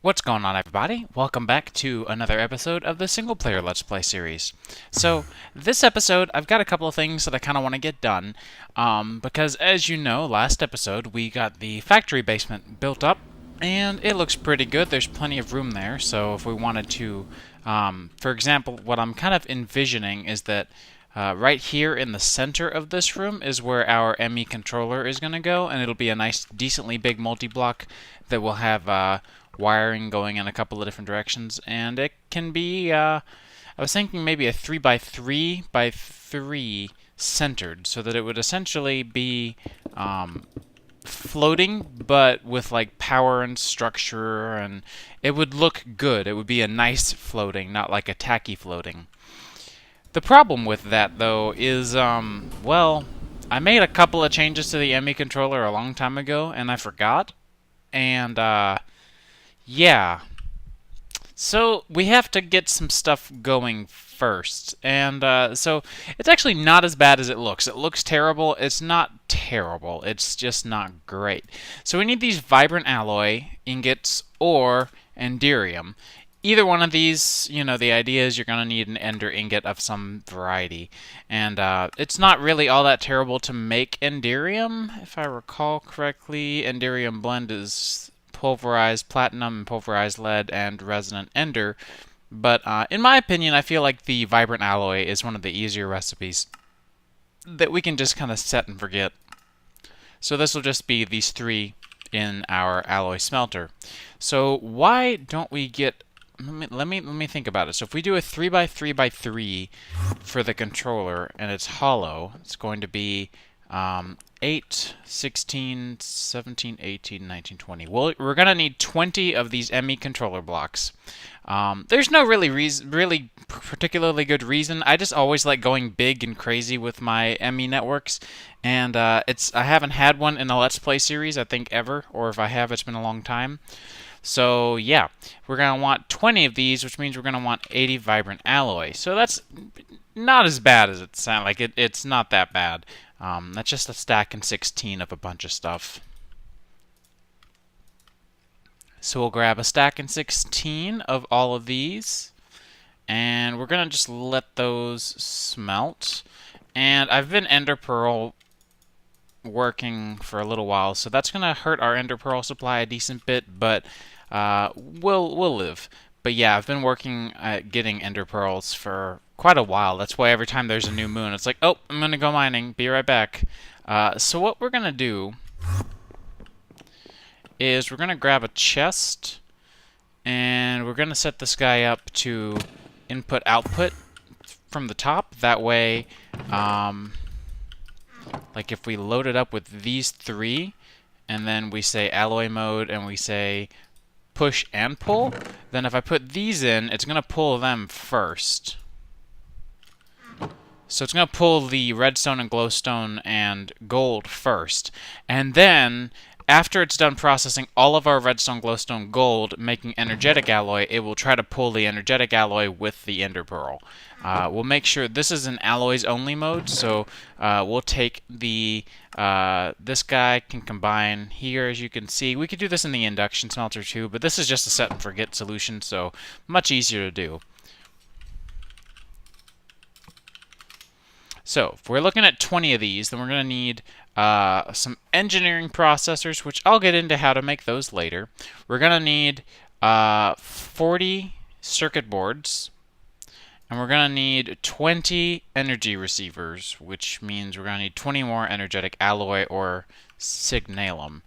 What's going on, everybody? Welcome back to another episode of the single player Let's Play series. So, this episode, I've got a couple of things that I kind of want to get done, because as you know, last episode we got the factory basement built up, and it looks pretty good. There's plenty of room there, so if we wanted to, for example, what I'm kind of envisioning is that right here in the center of this room is where our ME controller is going to go, and it'll be a nice, decently big multi-block that will have wiring going in a couple of different directions, and it can be, I was thinking maybe a 3 by 3 by 3 centered, so that it would essentially be floating, but with like power and structure, and it would look good. It would be a nice floating, not like a tacky floating. The problem with that, though, is, well, I made a couple of changes to the ME controller a long time ago, and I forgot. And, yeah. So, we have to get some stuff going first. And, so, it's actually not as bad as it looks. It looks terrible. It's not terrible. It's just not great. So, we need these vibrant alloy ingots or enderium. Either one of these, you know, the idea is you're going to need an ender ingot of some variety. And it's not really all that terrible to make enderium. If I recall correctly, enderium blend is pulverized platinum and pulverized lead and resonant ender. But in my opinion, I feel like the vibrant alloy is one of the easier recipes that we can just kind of set and forget. So this will just be these three in our alloy smelter. So why don't we get... Let me think about it. So if we do a 3 by 3 by 3 for the controller and it's hollow, it's going to be 8, 16, 17, 18, 19, 20. Well, we're going to need 20 of these ME controller blocks. There's no really particularly good reason. I just always like going big and crazy with my ME networks, and I haven't had one in a Let's Play series, I think, ever, or if I have, it's been a long time. So yeah, we're going to want 20 of these, which means we're going to want 80 vibrant alloy. So that's not as bad as it sounds like. It's not that bad. That's just a stack and 16 of a bunch of stuff. So we'll grab a stack and 16 of all of these, and we're going to just let those smelt. And I've been ender pearl working for a little while, so that's going to hurt our ender pearl supply a decent bit, but we'll live. But yeah, I've been working at getting ender pearls for quite a while. That's why every time there's a new moon, it's like, oh, I'm going to go mining. Be right back. So what we're going to do is we're going to grab a chest, and we're going to set this guy up to input-output from the top. That way, like if we load it up with these three, and then we say alloy mode, and we say push and pull, then if I put these in, it's going to pull them first. So it's going to pull the redstone and glowstone and gold first. And then, after it's done processing all of our redstone, glowstone, gold, making energetic alloy, it will try to pull the energetic alloy with the ender pearl. We'll make sure this is an alloys only mode, so we'll take the this guy can combine here, as you can see. We could do this in the induction smelter too, but this is just a set and forget solution, so much easier to do. So if we're looking at 20 of these, then we're going to need some engineering processors, which I'll get into how to make those later. We're going to need 40 circuit boards, and we're going to need 20 energy receivers, which means we're going to need 20 more energetic alloy or signalum.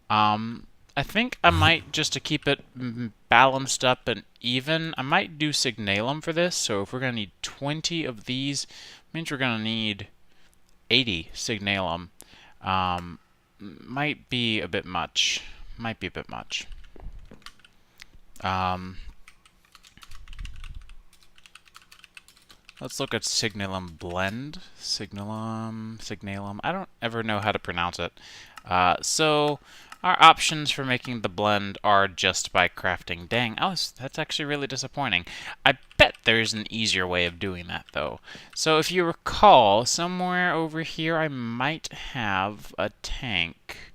I think I might, just to keep it balanced up and even, I might do signalum for this. So if we're going to need 20 of these, means we're going to need 80 signalum. Might be a bit much. Might be a bit much. Let's look at signalum blend. Signalum. I don't ever know how to pronounce it. So our options for making the blend are just by crafting. Dang, that's actually really disappointing. I bet there's an easier way of doing that, though. So if you recall, somewhere over here I might have a tank.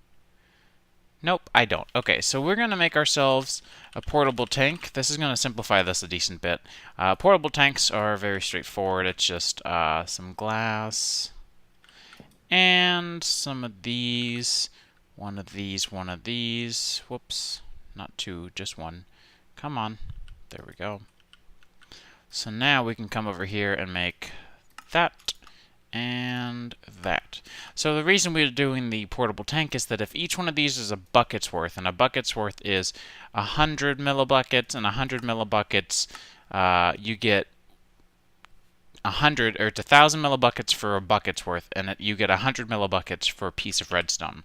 Nope, I don't. Okay, so we're going to make ourselves a portable tank. This is going to simplify this a decent bit. Portable tanks are very straightforward. It's just some glass and some of these. One of these, one of these. Whoops, not two, just one. Come on. There we go. So now we can come over here and make that and that. So the reason we're doing the portable tank is that if each one of these is a bucket's worth, and a bucket's worth is 100 millibuckets, and 100 millibuckets, you get 100, or it's 1,000 millibuckets for a bucket's worth, and you get 100 millibuckets for a piece of redstone.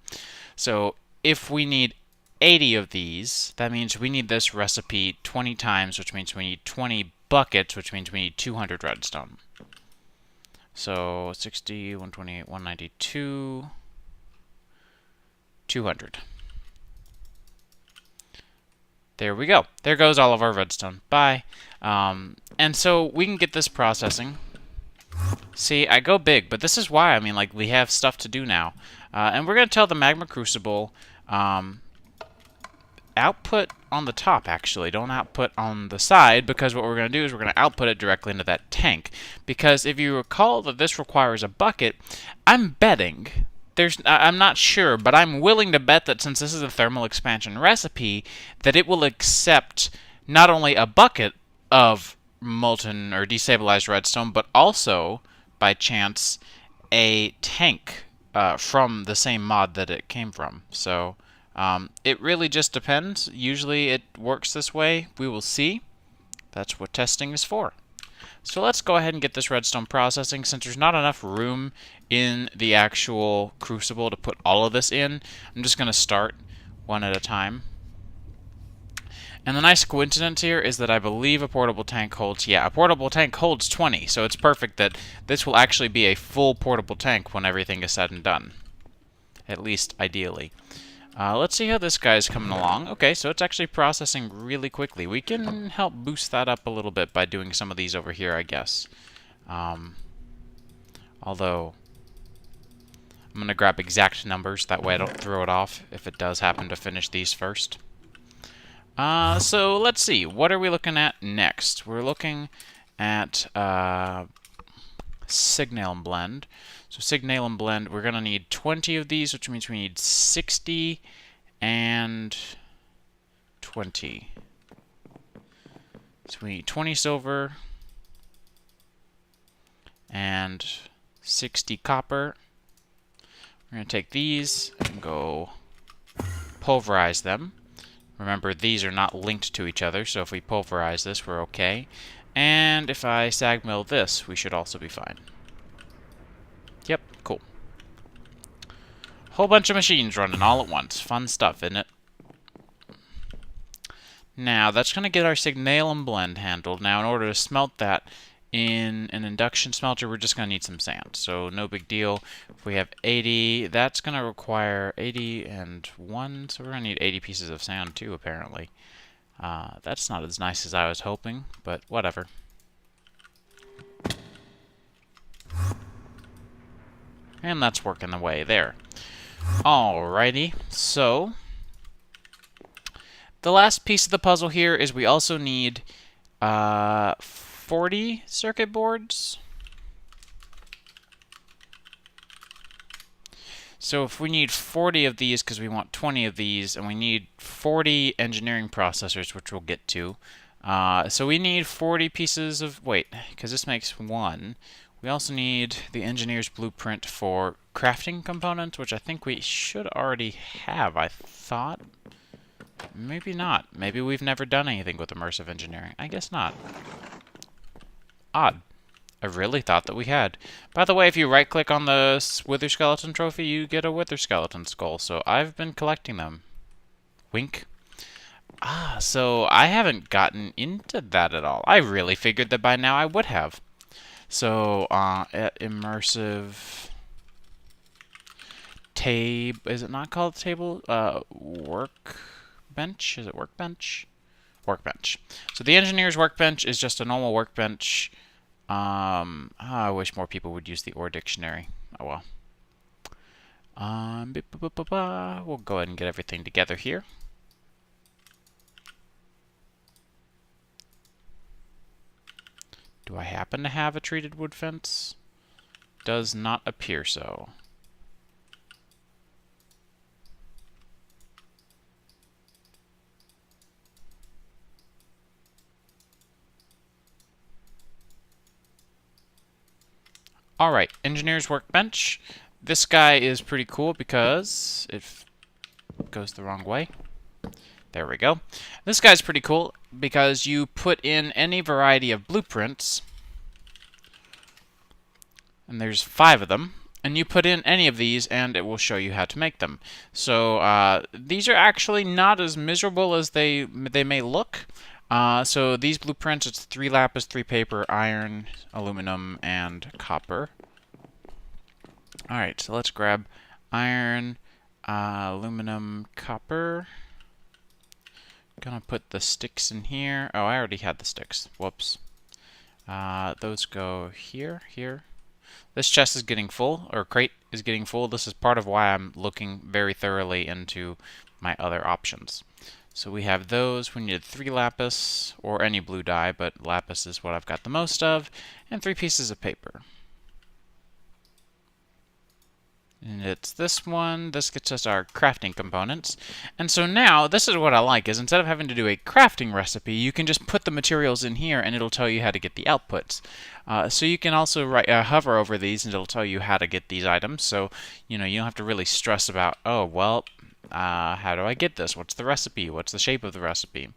So if we need 80 of these, that means we need this recipe 20 times, which means we need 20 buckets, which means we need 200 redstone. So 60, 128, 192, 200. There we go. There goes all of our redstone. Bye. And so we can get this processing. See, I go big, but this is why. I mean, like, we have stuff to do now. And we're going to tell the Magma Crucible, output on the top, actually. Don't output on the side, because what we're going to do is we're going to output it directly into that tank. Because if you recall that this requires a bucket, I'm betting, I'm not sure, but I'm willing to bet that since this is a thermal expansion recipe, that it will accept not only a bucket of molten or destabilized redstone, but also, by chance, a tank from the same mod that it came from. So it really just depends. Usually it works this way. We will see. That's what testing is for. So let's go ahead and get this redstone processing. Since there's not enough room in the actual crucible to put all of this in, I'm just going to start one at a time. And the nice coincidence here is that I believe a portable tank holds, a portable tank holds 20, so it's perfect that this will actually be a full portable tank when everything is said and done. At least, ideally. Let's see how this guy's coming along. Okay, so it's actually processing really quickly. We can help boost that up a little bit by doing some of these over here, I guess. Although, I'm going to grab exact numbers, that way I don't throw it off if it does happen to finish these first. So let's see, what are we looking at next? We're looking at Signal and Blend. So Signal and Blend, we're going to need 20 of these, which means we need 60 and 20. So we need 20 silver and 60 copper. We're going to take these and go pulverize them. Remember, these are not linked to each other, so if we pulverize this, we're okay. And if I sag mill this, we should also be fine. Yep, cool. Whole bunch of machines running all at once. Fun stuff, isn't it? Now, that's going to get our Signal and Blend handled. Now, in order to smelt that in an induction smelter, we're just going to need some sand. So, no big deal. If we have 80, that's going to require 80 and 1. So, we're going to need 80 pieces of sand, too, apparently. That's not as nice as I was hoping, but whatever. And that's working away there. Alrighty, so the last piece of the puzzle here is we also need 40 circuit boards. So if we need 40 of these, because we want 20 of these, and we need 40 engineering processors, which we'll get to. So we need 40 pieces of, wait, because this makes 1. We also need the engineer's blueprint for crafting components, which I think we should already have, I thought. Maybe not. Maybe we've never done anything with immersive engineering. I guess not. Odd. I really thought that we had. By the way, if you right-click on the Wither Skeleton trophy, you get a Wither Skeleton skull, so I've been collecting them. Wink. So I haven't gotten into that at all. I really figured that by now I would have. So, at immersive is it not called table? Workbench? Is it workbench? Workbench. So the engineer's workbench is just a normal workbench. I wish more people would use the OR dictionary. Oh well. We'll go ahead and get everything together here. Do I happen to have a treated wood fence? Does not appear so. Alright, engineer's workbench. This guy is pretty cool because it goes the wrong way. There we go. This guy's pretty cool because you put in any variety of blueprints, and there's 5 of them, and you put in any of these and it will show you how to make them. So these are actually not as miserable as they may look. So these blueprints, it's 3 lapis, 3 paper, iron, aluminum, and copper. Alright, so let's grab iron, aluminum, copper. Gonna put the sticks in here. Oh, I already had the sticks. Whoops. Those go here, here. This chest is getting full, or crate is getting full. This is part of why I'm looking very thoroughly into my other options. So we have those. We needed 3 lapis, or any blue dye, but lapis is what I've got the most of, and 3 pieces of paper. And it's this one. This gets us our crafting components. And so now, this is what I like, is instead of having to do a crafting recipe, you can just put the materials in here and it'll tell you how to get the outputs. So you can also hover over these and it'll tell you how to get these items. So, you don't have to really stress about, oh, well, how do I get this? What's the recipe? What's the shape of the recipe?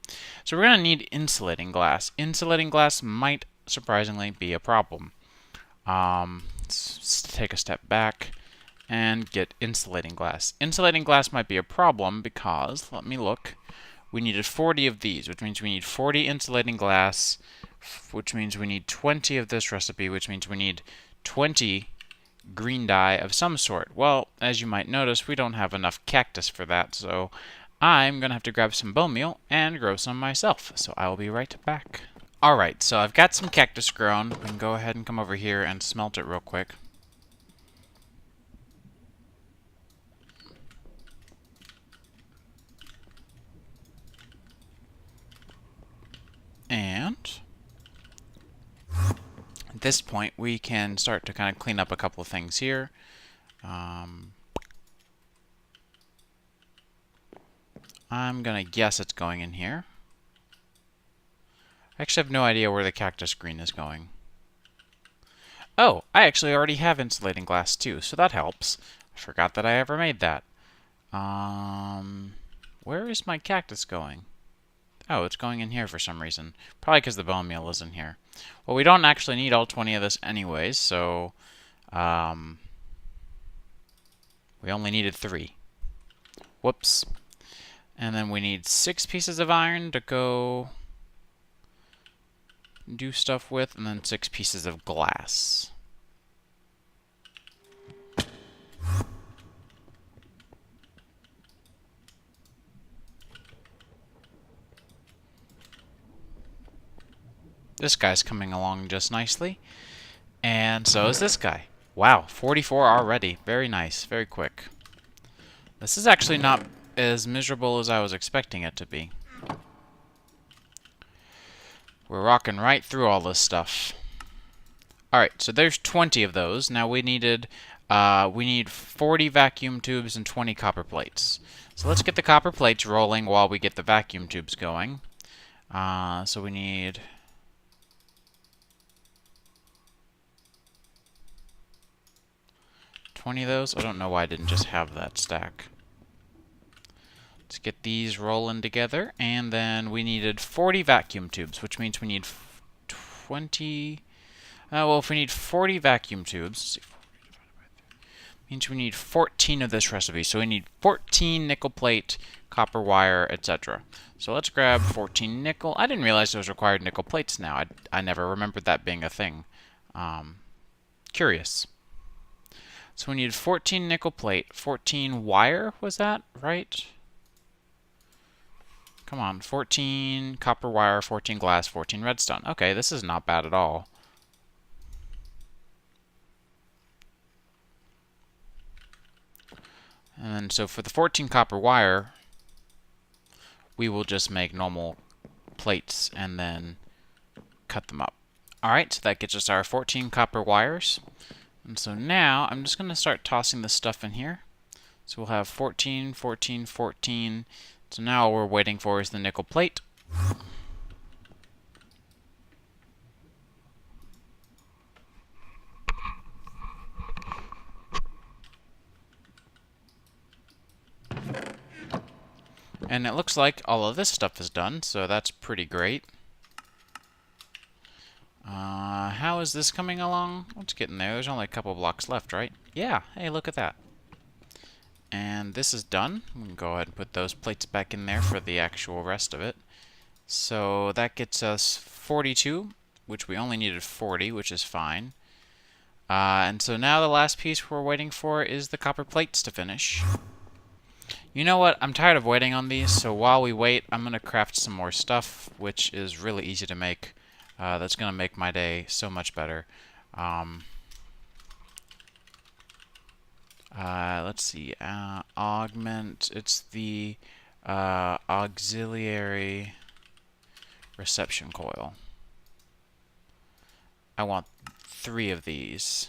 So we're going to need insulating glass. Insulating glass might, surprisingly, be a problem. Let's take a step back and get insulating glass. Insulating glass might be a problem because, let me look, we needed 40 of these, which means we need 40 insulating glass, which means we need 20 of this recipe, which means we need 20 green dye of some sort. Well, as you might notice, we don't have enough cactus for that, so I'm going to have to grab some bone meal and grow some myself, so I will be right back. Alright, so I've got some cactus grown. We can go ahead and come over here and smelt it real quick. And at this point, we can start to kind of clean up a couple of things here. I'm going to guess it's going in here. I actually have no idea where the cactus green is going. Oh, I actually already have insulating glass too, so that helps. I forgot that I ever made that. Where is my cactus going? Oh, it's going in here for some reason. Probably because the bone meal is in here. Well, we don't actually need all 20 of this anyways, so we only needed 3. Whoops. And then we need 6 pieces of iron to go do stuff with, and then 6 pieces of glass. This guy's coming along just nicely. And so is this guy. Wow, 44 already. Very nice, very quick. This is actually not as miserable as I was expecting it to be. We're rocking right through all this stuff. Alright, so there's 20 of those. Now we need 40 vacuum tubes and 20 copper plates. So let's get the copper plates rolling while we get the vacuum tubes going. So we need 20 of those. I don't know why I didn't just have that stack. Let's get these rolling together, and then we needed 40 vacuum tubes, which means we need 20... well, if we need 40 vacuum tubes, means we need 14 of this recipe. So we need 14 nickel plate, copper wire, etc. So let's grab 14 nickel. I didn't realize those required nickel plates now. I never remembered that being a thing. Curious. So we need 14 nickel plate, 14 wire, was that right? Come on, 14 copper wire, 14 glass, 14 redstone. Okay, this is not bad at all. And then so for the 14 copper wire, we will just make normal plates and then cut them up. Alright, so that gets us our 14 copper wires. And so now I'm just going to start tossing this stuff in here. So we'll have 14, 14, 14. So now all we're waiting for is the nickel plate. And it looks like all of this stuff is done, so that's pretty great. How is this coming along? It's getting there. There's only a couple blocks left, right? Yeah, hey, look at that. And this is done. We can go ahead and put those plates back in there for the actual rest of it. So that gets us 42, which we only needed 40, which is fine. And so now the last piece we're waiting for is the copper plates to finish. You know what? I'm tired of waiting on these, so while we wait, I'm going to craft some more stuff, which is really easy to make. That's going to make my day so much better. Let's see. Augment. It's the auxiliary reception coil. I want 3 of these.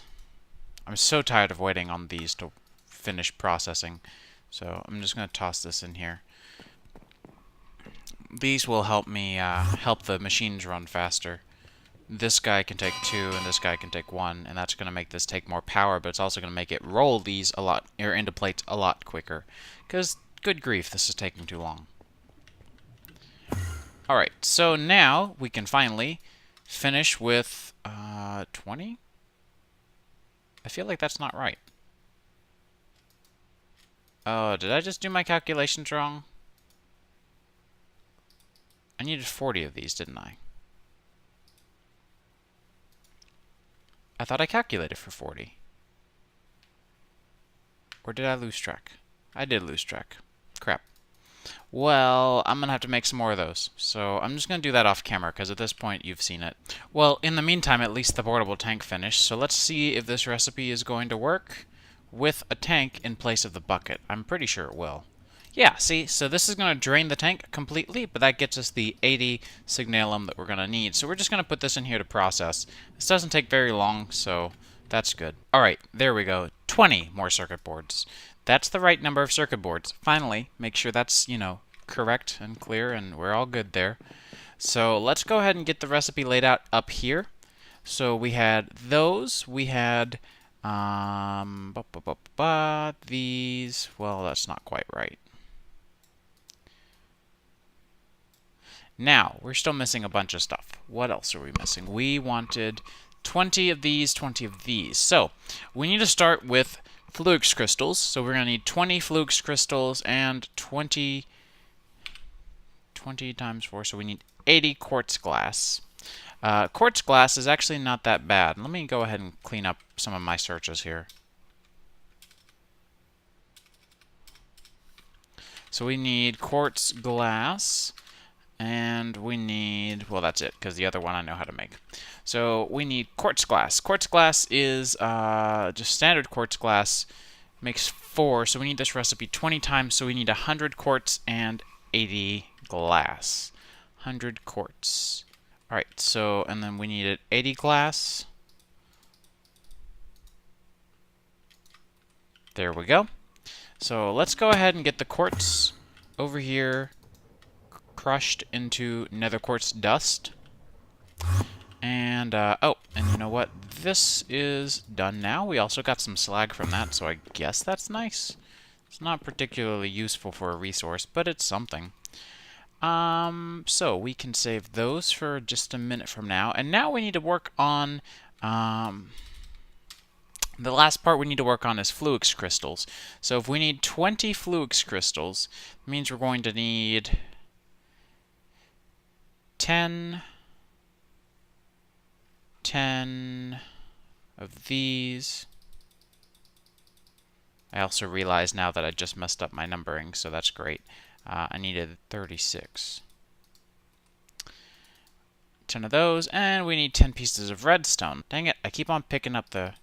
I'm so tired of waiting on these to finish processing. So I'm just going to toss this in here. These will help me help the machines run faster. This guy can take 2 and this guy can take 1, and that's going to make this take more power, but it's also going to make it roll these a lot, or into plates a lot quicker. Because, good grief, this is taking too long. Alright, so now we can finally finish with 20? I feel like that's not right. Oh, did I just do my calculations wrong? I needed 40 of these, didn't I? I thought I calculated for 40. Or did I lose track? I did lose track. Crap. Well, I'm going to have to make some more of those. So I'm just going to do that off camera, because at this point you've seen it. Well, in the meantime, at least the portable tank finished. So let's see if this recipe is going to work with a tank in place of the bucket. I'm pretty sure it will. Yeah, see? So this is going to drain the tank completely, but that gets us the 80 signalum that we're going to need. So we're just going to put this in here to process. This doesn't take very long, so that's good. Alright, there we go. 20 more circuit boards. That's the right number of circuit boards. Finally, make sure that's, you know, correct and clear, and we're all good there. So let's go ahead and get the recipe laid out up here. So we had those. We had these. Well, that's not quite right. Now, we're still missing a bunch of stuff. What else are we missing? We wanted 20 of these, 20 of these. So, we need to start with Flux crystals. So we're going to need 20 Flux crystals and 20 times 4. So we need 80 quartz glass. Quartz glass is actually not that bad. Let me go ahead and clean up some of my searches here. So we need quartz glass. And we need, well, that's it, because the other one I know how to make. So we need quartz glass. Quartz glass is just standard quartz glass. Makes 4, so we need this recipe 20 times, so we need 100 quartz and 80 glass. 100 quartz. Alright, so, and then we needed 80 glass. There we go. So let's go ahead and get the quartz over here crushed into nether quartz dust. And, oh, and you know what? This is done now. We also got some slag from that, so I guess that's nice. It's not particularly useful for a resource, but it's something. So we can save those for just a minute from now. And now we need to work on, the last part we need to work on is Flux crystals. So if we need 20 Flux crystals, it means we're going to need 10 of these. I also realize now that I just messed up my numbering, so that's great. I needed 36. 10 of those, and we need 10 pieces of redstone. Dang it, I keep on picking up the...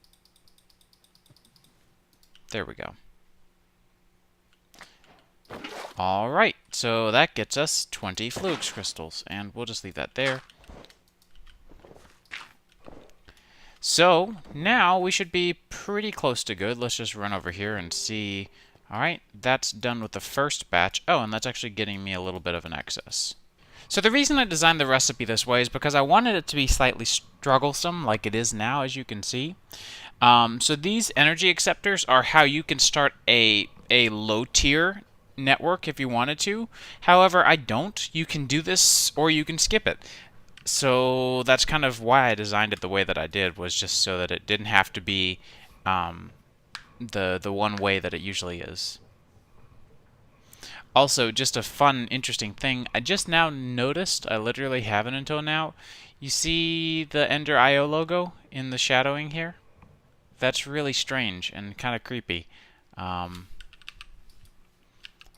There we go. Alright, so that gets us 20 flux crystals, and we'll just leave that there. So, now we should be pretty close to good. Let's just run over here and see. Alright, that's done with the first batch. Oh, and that's actually getting me a little bit of an excess. So the reason I designed the recipe this way is because I wanted it to be slightly strugglesome, like it is now, as you can see. So these energy acceptors are how you can start a low-tier network if you wanted to. However, I don't. You can do this, or you can skip it. So that's kind of why I designed it the way that I did, was just so that it didn't have to be the one way that it usually is. Also, just a fun, interesting thing, I just now noticed, I literally haven't until now, you see the Ender IO logo in the shadowing here? That's really strange and kind of creepy. I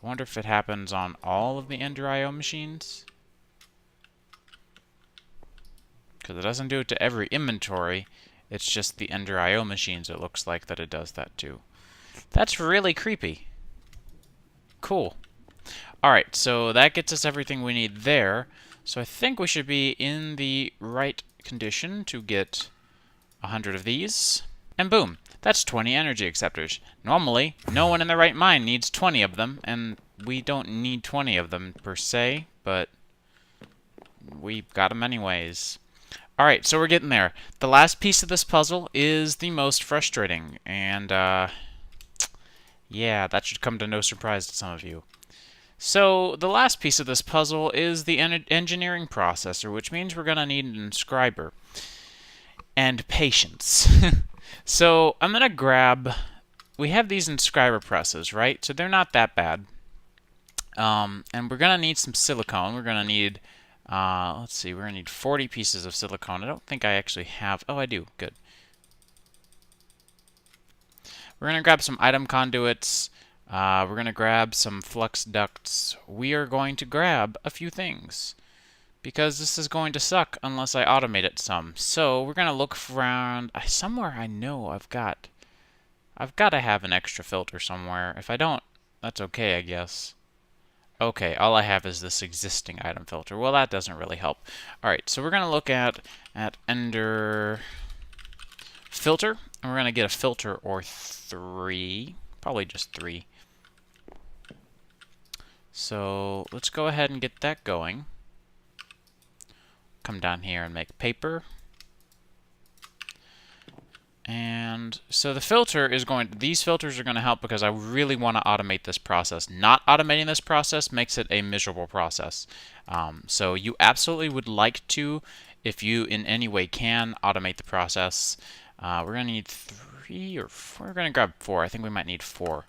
wonder if it happens on all of the Ender IO machines? Because it doesn't do it to every inventory, it's just the Ender IO machines it looks like that it does that to. That's really creepy. Cool. Alright, so that gets us everything we need there. So I think we should be in the right condition to get 100 of these. And boom, that's 20 energy acceptors. Normally, no one in their right mind needs 20 of them, and we don't need 20 of them per se, but we've got them anyways. Alright, so we're getting there. The last piece of this puzzle is the most frustrating, and yeah, that should come to no surprise to some of you. So, the last piece of this puzzle is the engineering processor, which means we're going to need an inscriber. And patience. So, I'm going to grab... We have these inscriber presses, right? So they're not that bad. And we're going to need some silicone. We're going to need... let's see, we're going to need 40 pieces of silicone. I don't think I actually have... Oh, I do. Good. We're going to grab some item conduits. We're going to grab some flux ducts. We are going to grab a few things, because this is going to suck unless I automate it some. So we're going to look around. Somewhere I know I've got to have an extra filter somewhere. If I don't, that's okay, I guess. Okay, all I have is this existing item filter. Well, that doesn't really help. Alright, so we're going to look at Ender filter, and we're going to get a filter or 3. Probably just 3. So let's go ahead and get that going. Come down here and make paper. And so the filter is these filters are going to help because I really want to automate this process. Not automating this process makes it a miserable process. So you absolutely would like to, if you in any way can, automate the process. We're going to need 3 or 4. We're going to grab 4. I think we might need 4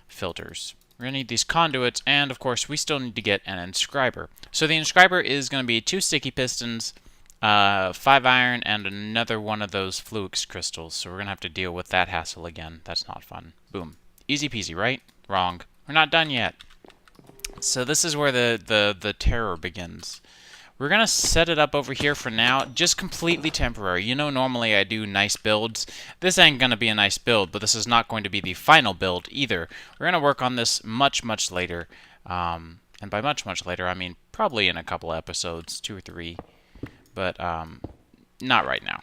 filters. We're going to need these conduits, and of course we still need to get an inscriber. So the inscriber is going to be 2 sticky pistons, 5 iron, and another one of those flux crystals. So we're going to have to deal with that hassle again. That's not fun. Boom. Easy peasy, right? Wrong. We're not done yet. So this is where the terror begins. We're going to set it up over here for now, just completely temporary. You know, normally I do nice builds. This ain't going to be a nice build, but this is not going to be the final build either. We're going to work on this much, much later. And by much, much later, I mean probably in a couple episodes, 2 or 3. But not right now.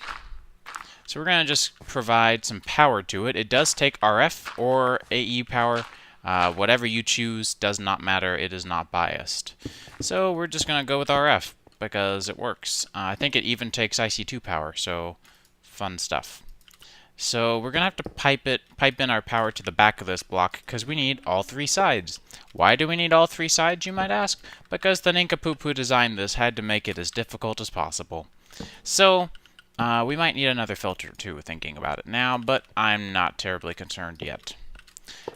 So we're going to just provide some power to it. It does take RF or AE power. Whatever you choose does not matter. It is not biased. So we're just going to go with RF because it works. I think it even takes IC2 power, so fun stuff. So we're going to have to pipe in our power to the back of this block because we need all 3 sides. Why do we need all 3 sides, you might ask? Because the nincompoop who designed this had to make it as difficult as possible. So we might need another filter too, thinking about it now, but I'm not terribly concerned yet.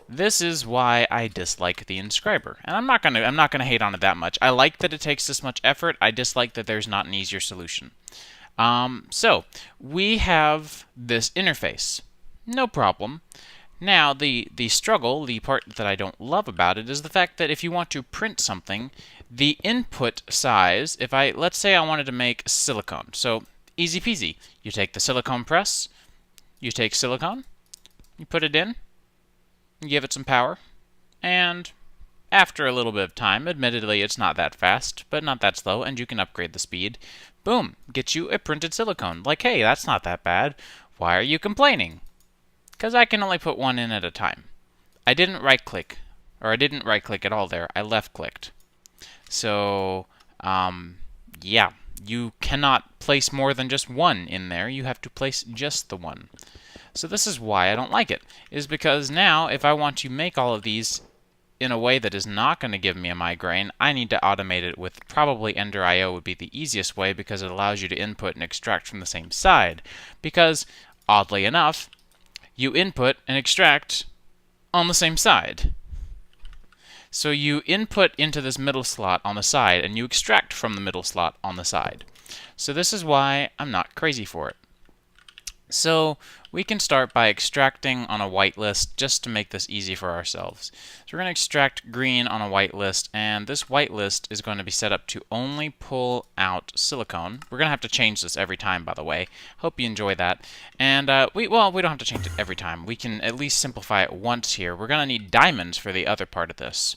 This is why I dislike the inscriber, and I'm not gonna hate on it that much. I like that it takes this much effort. I dislike that there's not an easier solution. So we have this interface, no problem. Now the struggle, the part that I don't love about it, is the fact that if you want to print something, the input size. Let's say I wanted to make silicone, so easy peasy. You take the silicone press, you take silicone, you put it in. Give it some power, and after a little bit of time, admittedly it's not that fast, but not that slow, and you can upgrade the speed. Boom, get you a printed silicone. Like, hey, that's not that bad. Why are you complaining? Because I can only put one in at a time. I didn't right-click, or I didn't right-click at all there. I left-clicked. So, yeah, you cannot place more than just one in there. You have to place just the one. So this is why I don't like it, is because now if I want to make all of these in a way that is not going to give me a migraine, I need to automate it with probably Ender IO would be the easiest way because it allows you to input and extract from the same side. Because, oddly enough, you input and extract on the same side. So you input into this middle slot on the side, and you extract from the middle slot on the side. So this is why I'm not crazy for it. So we can start by extracting on a whitelist just to make this easy for ourselves. So we're going to extract green on a whitelist, and this whitelist is going to be set up to only pull out silicone. We're going to have to change this every time, by the way. Hope you enjoy that. And we don't have to change it every time. We can at least simplify it once here. We're going to need diamonds for the other part of this.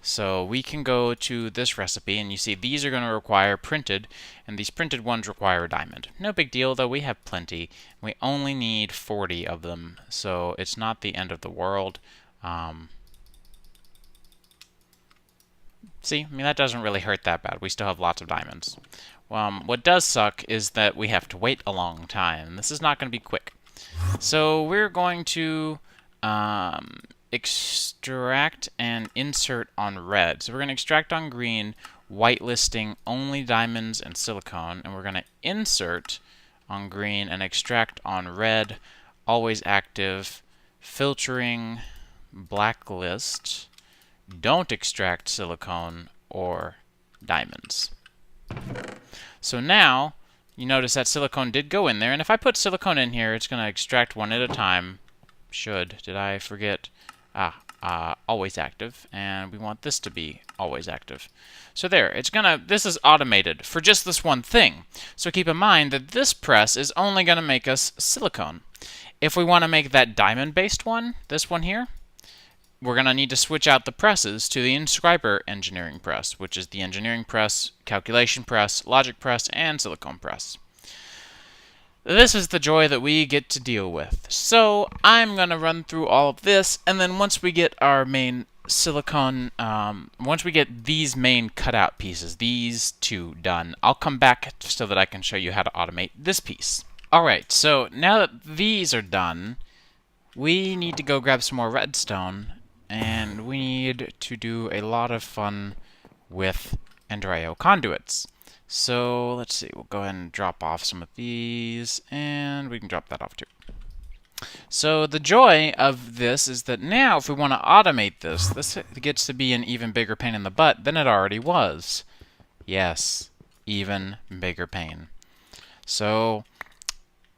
So we can go to this recipe, and you see these are going to require printed, and these printed ones require a diamond. No big deal, though. We have plenty. We only need 40 of them, so it's not the end of the world. See, I mean, that doesn't really hurt that bad. We still have lots of diamonds. What does suck is that we have to wait a long time. This is not going to be quick. So we're going to extract and insert on red. So we're going to extract on green, whitelisting only diamonds and silicone, and we're going to insert on green and extract on red, always active, filtering, blacklist, don't extract silicone or diamonds. So now you notice that silicone did go in there, and if I put silicone in here, it's going to extract one at a time. Did I forget? Always active, and we want this to be always active. So there, this is automated for just this one thing. So keep in mind that this press is only going to make us silicone. If we want to make that diamond-based one, this one here, we're going to need to switch out the presses to the inscriber engineering press, which is the engineering press, calculation press, logic press, and silicone press. This is the joy that we get to deal with. So I'm going to run through all of this, and then once we get our main silicone, once we get these main cutout pieces, these two done, I'll come back so that I can show you how to automate this piece. Alright, so now that these are done, we need to go grab some more redstone, and we need to do a lot of fun with Ender IO conduits. So let's see, we'll go ahead and drop off some of these, and we can drop that off too. So the joy of this is that now if we want to automate this gets to be an even bigger pain in the butt than it already was. Yes, even bigger pain. So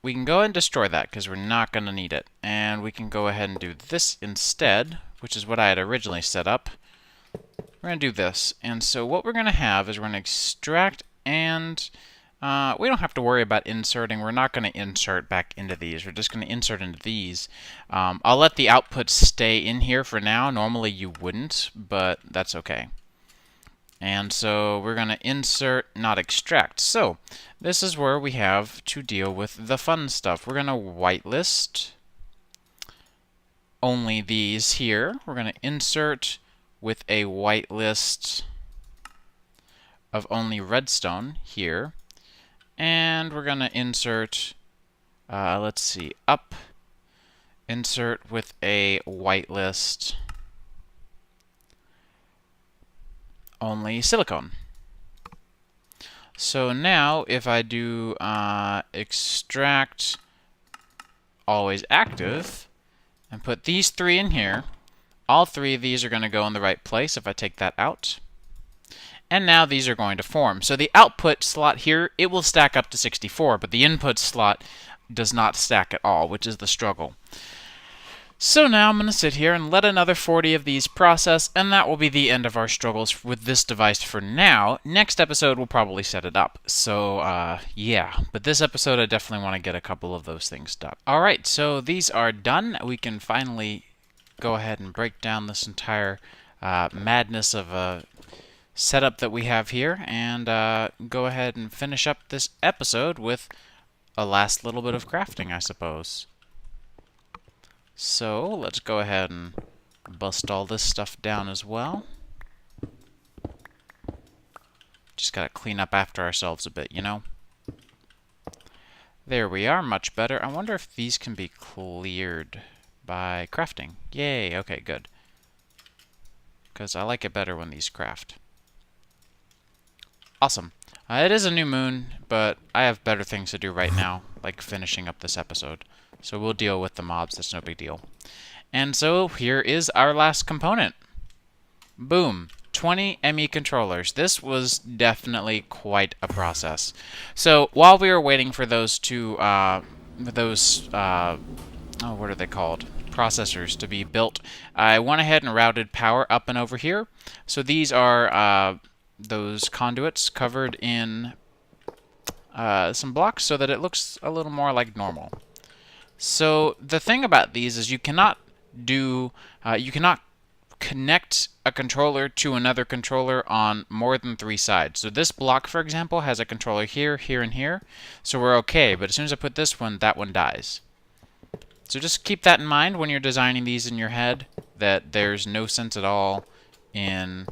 we can go ahead and destroy that because we're not going to need it. And we can go ahead and do this instead, which is what I had originally set up. We're going to do this. And so what we're going to have is we're going to extract, and we don't have to worry about inserting. We're not going to insert back into these. We're just going to insert into these. I'll let the output stay in here for now. Normally you wouldn't, but that's okay. And so we're going to insert, not extract. So this is where we have to deal with the fun stuff. We're going to whitelist only these here. We're going to insert with a whitelist of only redstone here. And we're going to insert, let's see, up, insert with a whitelist only silicone. So now if I do extract always active and put these three in here, all three of these are going to go in the right place if I take that out. And now these are going to form. So the output slot here, it will stack up to 64, but the input slot does not stack at all, which is the struggle. So now I'm going to sit here and let another 40 of these process, and that will be the end of our struggles with this device for now. Next episode, we'll probably set it up. So, yeah. But this episode, I definitely want to get a couple of those things done. Alright, so these are done. We can finally go ahead and break down this entire madness of a setup that we have here and go ahead and finish up this episode with a last little bit of crafting, I suppose. So let's go ahead and bust all this stuff down as well. Just gotta clean up after ourselves a bit, you know? There we are, much better. I wonder if these can be cleared by crafting. Yay, okay, good. Because I like it better when these craft. Awesome. It is a new moon, but I have better things to do right now, like finishing up this episode. So we'll deal with the mobs, that's no big deal. And so here is our last component. Boom. 20 ME controllers. This was definitely quite a process. So while we were waiting for those two, what are they called? Processors to be built, I went ahead and routed power up and over here. So these are those conduits covered in some blocks so that it looks a little more like normal. So the thing about these is you cannot connect a controller to another controller on more than 3 sides. So this block, for example, has a controller here, here, and here. So we're okay, but as soon as I put this one, that one dies. So just keep that in mind when you're designing these in your head, that there's no sense at all in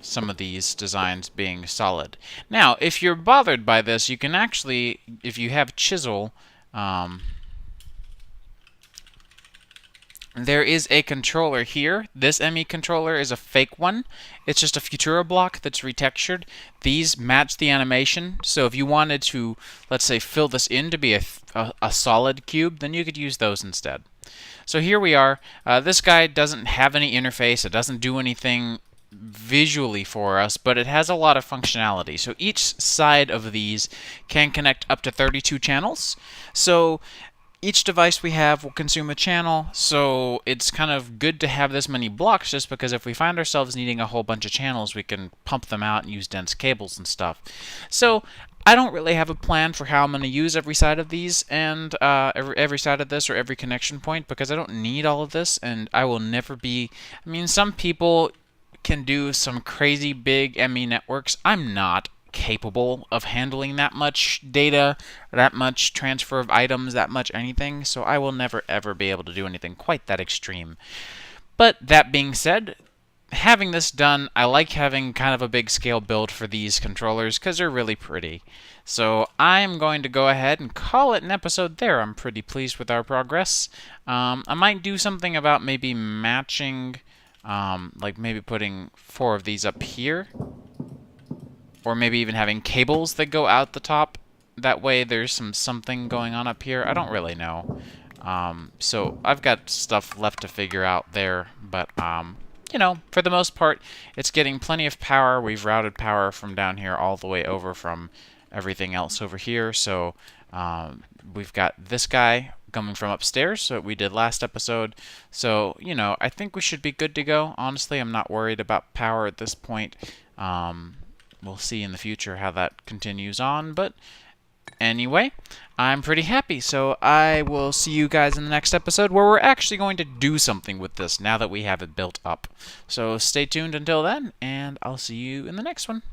some of these designs being solid. Now, if you're bothered by this, you can actually, if you have chisel, there is a controller here. This ME controller is a fake one. It's just a Futura block that's retextured. These match the animation, so if you wanted to, let's say, fill this in to be a solid cube, then you could use those instead. So here we are. This guy doesn't have any interface. It doesn't do anything visually for us, but it has a lot of functionality. So each side of these can connect up to 32 channels. So each device we have will consume a channel, so it's kind of good to have this many blocks just because if we find ourselves needing a whole bunch of channels, we can pump them out and use dense cables and stuff. So I don't really have a plan for how I'm going to use every side of these and every side of this or every connection point because I don't need all of this, and I will never be... I mean, some people can do some crazy big ME networks. I'm not capable of handling that much data, that much transfer of items, that much anything, so I will never ever be able to do anything quite that extreme. But that being said, having this done, I like having kind of a big scale build for these controllers because they're really pretty. So I'm going to go ahead and call it an episode there. I'm pretty pleased with our progress. I might do something about maybe matching, like maybe putting 4 of these up here. Or maybe even having cables that go out the top. That way there's something going on up here. I don't really know. So I've got stuff left to figure out there. But, you know, for the most part, it's getting plenty of power. We've routed power from down here all the way over from everything else over here. So we've got this guy coming from upstairs, so we did last episode. So, you know, I think we should be good to go. Honestly, I'm not worried about power at this point. We'll see in the future how that continues on, but anyway, I'm pretty happy, so I will see you guys in the next episode where we're actually going to do something with this now that we have it built up. So stay tuned until then, and I'll see you in the next one.